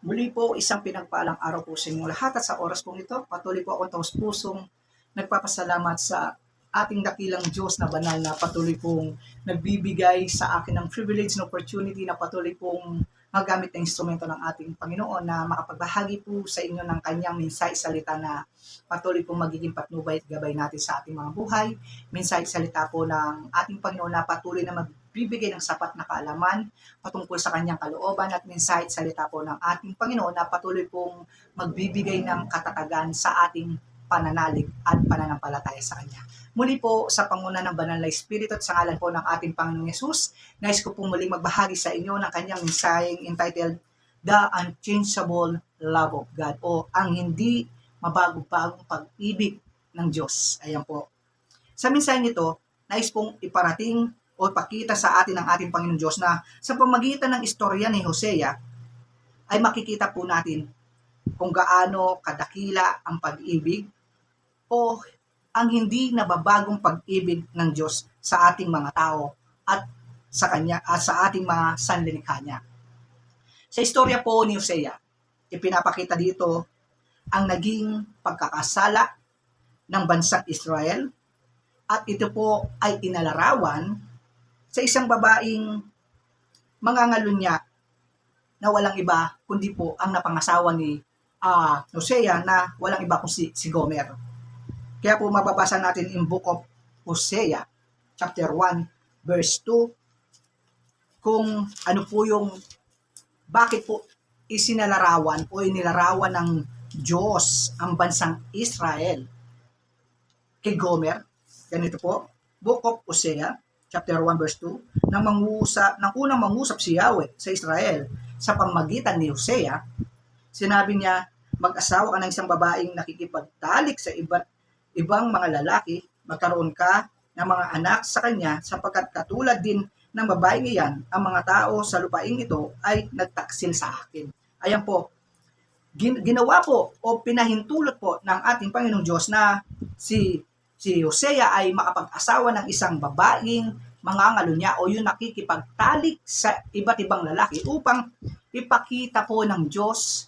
Muli po, isang pinagpalang araw po sa inyong lahat at sa oras pong ito, patuloy po akong taus-pusong nagpapasalamat sa ating dakilang Diyos na banal na patuloy pong nagbibigay sa akin ng privilege na opportunity na patuloy pong magamit na instrumento ng ating Panginoon na makapagbahagi po sa inyo ng kanyang minsay salita na patuloy pong magiging patnubay at gabay natin sa ating mga buhay. Minsay salita po ng ating Panginoon na patuloy na magbibigay ng sapat na kaalaman patungkol sa kanyang kalooban at minsay salita po ng ating Panginoon na patuloy pong magbibigay ng katatagan sa ating pananalig at pananampalataya sa Kanya. Muli po sa panguna ng Banal na Espiritu at sa ngalan po ng ating Panginoong Yesus, nais ko pong muling magbahagi sa inyo ng kanyang mensaheng entitled The Unchangeable Love of God o ang hindi mabago-bagong pag-ibig ng Diyos. Ayan po. Sa mensaheng ito, nais pong iparating o ipakita sa atin ng ating Panginoong Diyos na sa pamagitan ng istorya ni Hosea ay makikita po natin kung gaano kadakila ang pag-ibig o ang hindi nababagong pag-ibig ng Diyos sa ating mga tao at sa kanya at sa ating mga sanlilikha niya. Sa istorya po ni Hosea, ipinapakita dito ang naging pagkakasala ng bansang Israel at ito po ay inalarawan sa isang babaeng mangangalunya na walang iba kundi po ang napangasawa ni Hosea na walang iba kundi si Gomer. Kaya po mababasa natin in Book of Hosea, chapter 1, verse 2, kung ano po yung, bakit po isinalarawan o inilarawan ng Diyos ang bansang Israel kay Gomer. Ganito po, Book of Hosea, chapter 1, verse 2, nang unang mangusap si Yahweh sa Israel sa pamagitan ni Hosea, sinabi niya, mag-asawa ka ng isang babaeng nakikipagtalik sa ibang mga lalaki, magkaroon ka ng mga anak sa kanya sapagkat katulad din ng babaeng iyan, ang mga tao sa lupaing ito ay nagtaksil sa akin. Ayan po, ginawa po o pinahintulot po ng ating Panginoong Diyos na si Hosea ay makapag-asawa ng isang babaeng mangangalunya o yung nakikipagtalik sa iba't ibang lalaki upang ipakita po ng Diyos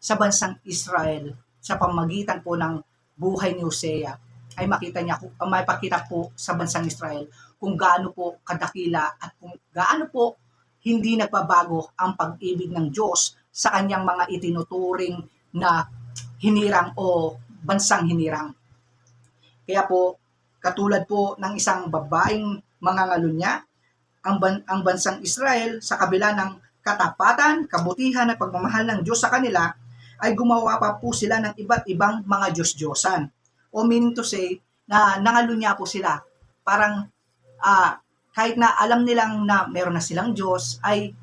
sa bansang Israel sa pamagitan po ng buhay ni Hosea ay mapakita po sa bansang Israel kung gaano po kadakila at kung gaano po hindi nagbabago ang pag-ibig ng Diyos sa kanyang mga itinuturing na hinirang o bansang hinirang. Kaya po, katulad po ng isang babaeng mangangalunya, ang bansang Israel sa kabila ng katapatan, kabutihan at pagmamahal ng Diyos sa kanila, ay gumawa pa po sila ng iba't ibang mga Diyos-Diyosan. O meaning to say, na nangalunya po sila. Parang kahit na alam nilang na meron na silang Diyos, ay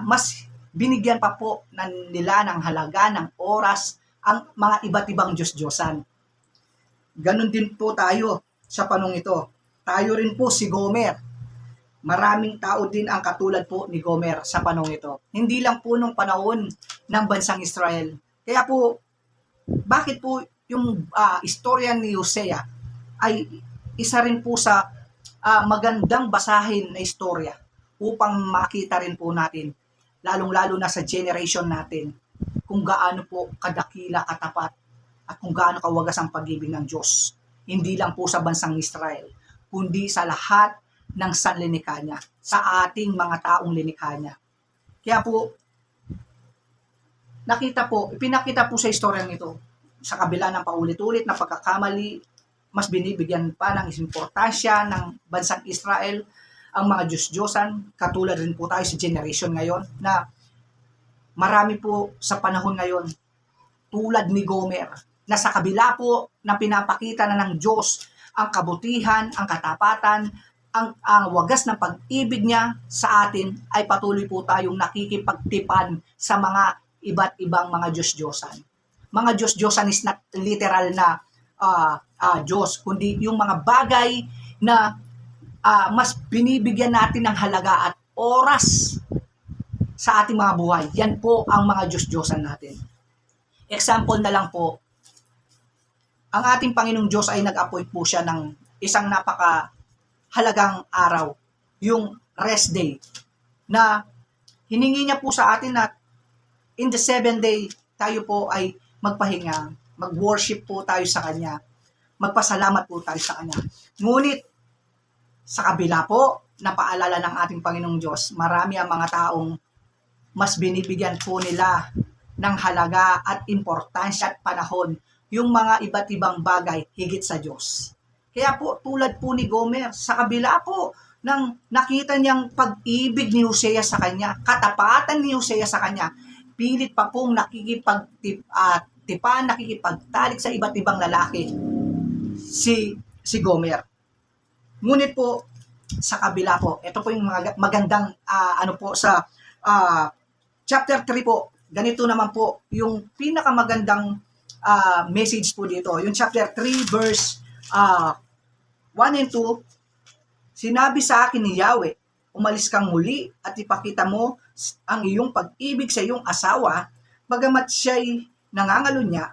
mas binigyan pa po nila ng halaga, ng oras, ang mga iba't ibang Diyos-Diyosan. Ganon din po tayo sa panong ito. Tayo rin po si Gomer. Maraming tao din ang katulad po ni Gomer sa panahon ito. Hindi lang po nung panahon ng bansang Israel. Kaya po, bakit po yung istorya ni Hosea ay isa rin po sa magandang basahin na istorya upang makita rin po natin, lalong-lalo na sa generation natin, kung gaano po kadakila, katapat, at kung gaano kawagas ang pag-ibig ng Diyos. Hindi lang po sa bansang Israel, kundi sa lahat ng sanlilikha niya, sa ating mga taong linikha niya. Kaya po, ipinakita po sa istorya nito, sa kabila ng paulit-ulit na pagkakamali, mas binibigyan pa ng importansya ng bansang Israel ang mga Diyos-Diyosan, katulad rin po tayo sa generation ngayon, na marami po sa panahon ngayon, tulad ni Gomer, na sa kabila po na pinapakita na ng Diyos ang kabutihan, ang katapatan, ang wagas ng pag-ibig niya sa atin, ay patuloy po tayong nakikipagtipan sa mga iba't ibang mga Diyos-Diyosan. Mga Diyos-Diyosan is not literal na Diyos, kundi yung mga bagay na mas binibigyan natin ng halaga at oras sa ating mga buhay. Yan po ang mga Diyos-Diyosan natin. Example na lang po, ang ating Panginoong Diyos ay nag-appoint po siya ng isang napakahalagang araw, yung rest day, na hiningi niya po sa atin na in the 7th day, tayo po ay magpahinga, mag-worship po tayo sa Kanya, magpasalamat po tayo sa Kanya. Ngunit, sa kabila po, napaalala ng ating Panginoong Diyos, marami ang mga taong mas binibigyan po nila ng halaga at importansya at panahon yung mga iba't ibang bagay higit sa Diyos. Kaya po, tulad po ni Gomer, sa kabila po ng nakita niyang pag-ibig ni Hosea sa kanya, katapatan ni Hosea sa kanya, pilit pa pong nakikipagtalik sa iba't ibang lalaki si Gomer. Ngunit po, sa kabila po, ito po yung magandang sa chapter 3 po, ganito naman po, yung pinakamagandang message po dito, yung chapter 3 verse 1 and 2, sinabi sa akin ni Yahweh, umalis kang muli at ipakita mo ang iyong pag-ibig sa iyong asawa, bagamat siya'y nangangalunya,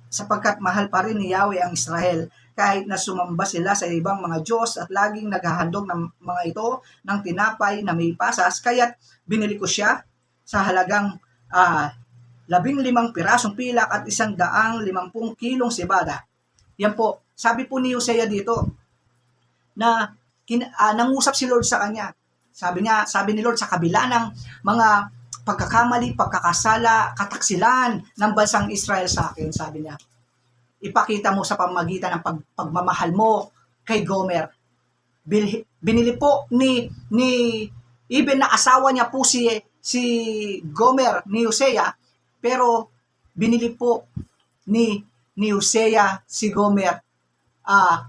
sapagkat mahal pa rin ni Yahweh ang Israel, kahit na sumamba sila sa ibang mga Diyos at laging naghahandog ng mga ito ng tinapay na may pasas, kaya't binili ko siya sa halagang 15 pirasong pilak at 150 kilong cebada. Yan po, sabi po ni Hosea dito na nangusap si Lord sa kanya. Sabi ni Lord, sa kabila ng mga pagkakamali, pagkakasala, kataksilan ng bansang Israel sa akin, sabi niya, ipakita mo sa pamagitan ng pagmamahal mo kay Gomer. Binili po ni even na asawa niya po si Gomer ni Hosea, pero binili po ni Hosea si Gomer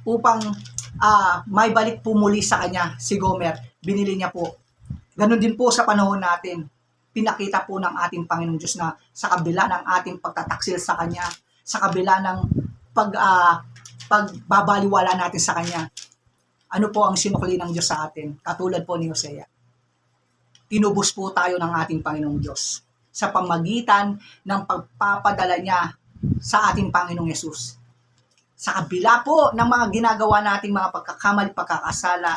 upang may balik po muli sa kanya si Gomer. Binili niya po. Ganon din po sa panahon natin. Pinakita po ng ating Panginoong Diyos na sa kabila ng ating pagtataksil sa Kanya, sa kabila ng pagbabaliwala natin sa Kanya, ano po ang sinukli ng Diyos sa atin? Katulad po ni Hosea. Tinubos po tayo ng ating Panginoong Diyos sa pamagitan ng pagpapadala niya sa ating Panginoong Yesus. Sa kabila po ng mga ginagawa nating mga pagkakamali, pagkakasala,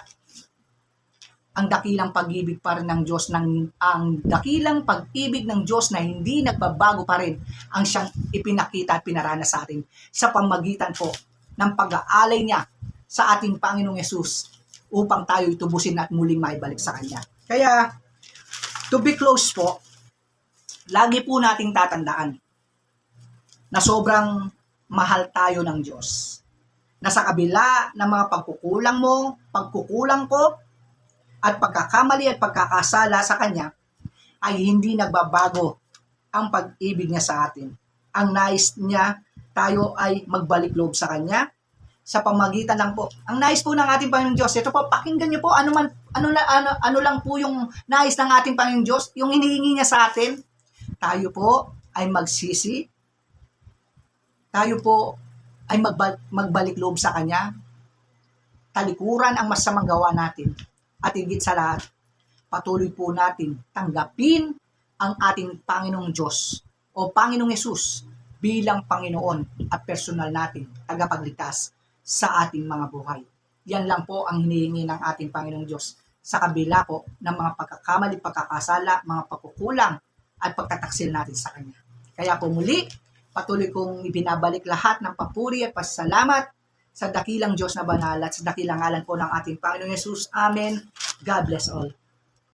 ang dakilang pag-ibig pa rin ng Diyos, ang dakilang pag-ibig ng Diyos na hindi nagbabago pa rin ang siyang ipinakita at pinaranas sa atin sa pamagitan po ng pag-aalay niya sa ating Panginoong Yesus upang tayo itubusin at muling maibalik sa Kanya. Kaya, to be close po, lagi po nating tatandaan na sobrang mahal tayo ng Diyos. Na sa kabila ng mga pagkukulang mo, pagkukulang ko, at pagkakamali at pagkakasala sa Kanya, ay hindi nagbabago ang pag-ibig niya sa atin. Ang nais niya, tayo ay magbalik loob sa Kanya, sa pamagitan lang po. Ang nais po ng ating Panginoong Diyos, ito po, pakinggan niyo po, ano lang po yung nais ng ating Panginoong Diyos, yung hinihingi niya sa atin, tayo po ay magsisi, tayo po ay magbalik loob sa Kanya, talikuran ang masamang gawa natin, at higit sa lahat, patuloy po natin tanggapin ang ating Panginoong Diyos o Panginoong Yesus bilang Panginoon at personal natin tagapagligtas sa ating mga buhay. Yan lang po ang hinihingi ng ating Panginoong Diyos sa kabila po ng mga pagkakamali, pagkakasala, mga pagkukulang at pagtataksil natin sa Kanya. Kaya po muli, patuloy kong ibinabalik lahat ng papuri at pasalamat sa dakilang Diyos na banal at sa dakilang ngalan po ng ating Panginoong Yesus. Amen. God bless all.